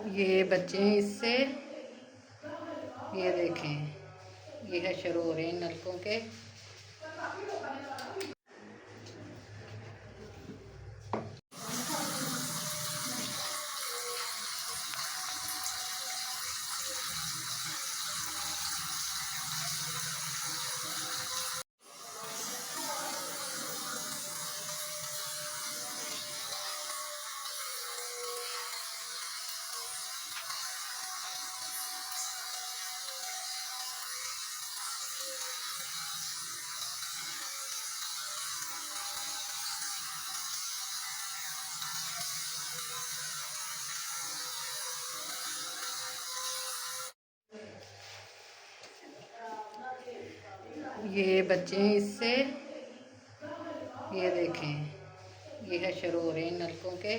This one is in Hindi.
ये बच्चे हैं इससे। ये देखें, ये है शुरू हो रहे हैं नलकों के। ये बच्चे हैं इससे। ये देखें, ये है शुरू हो रहे हैं नलकों के।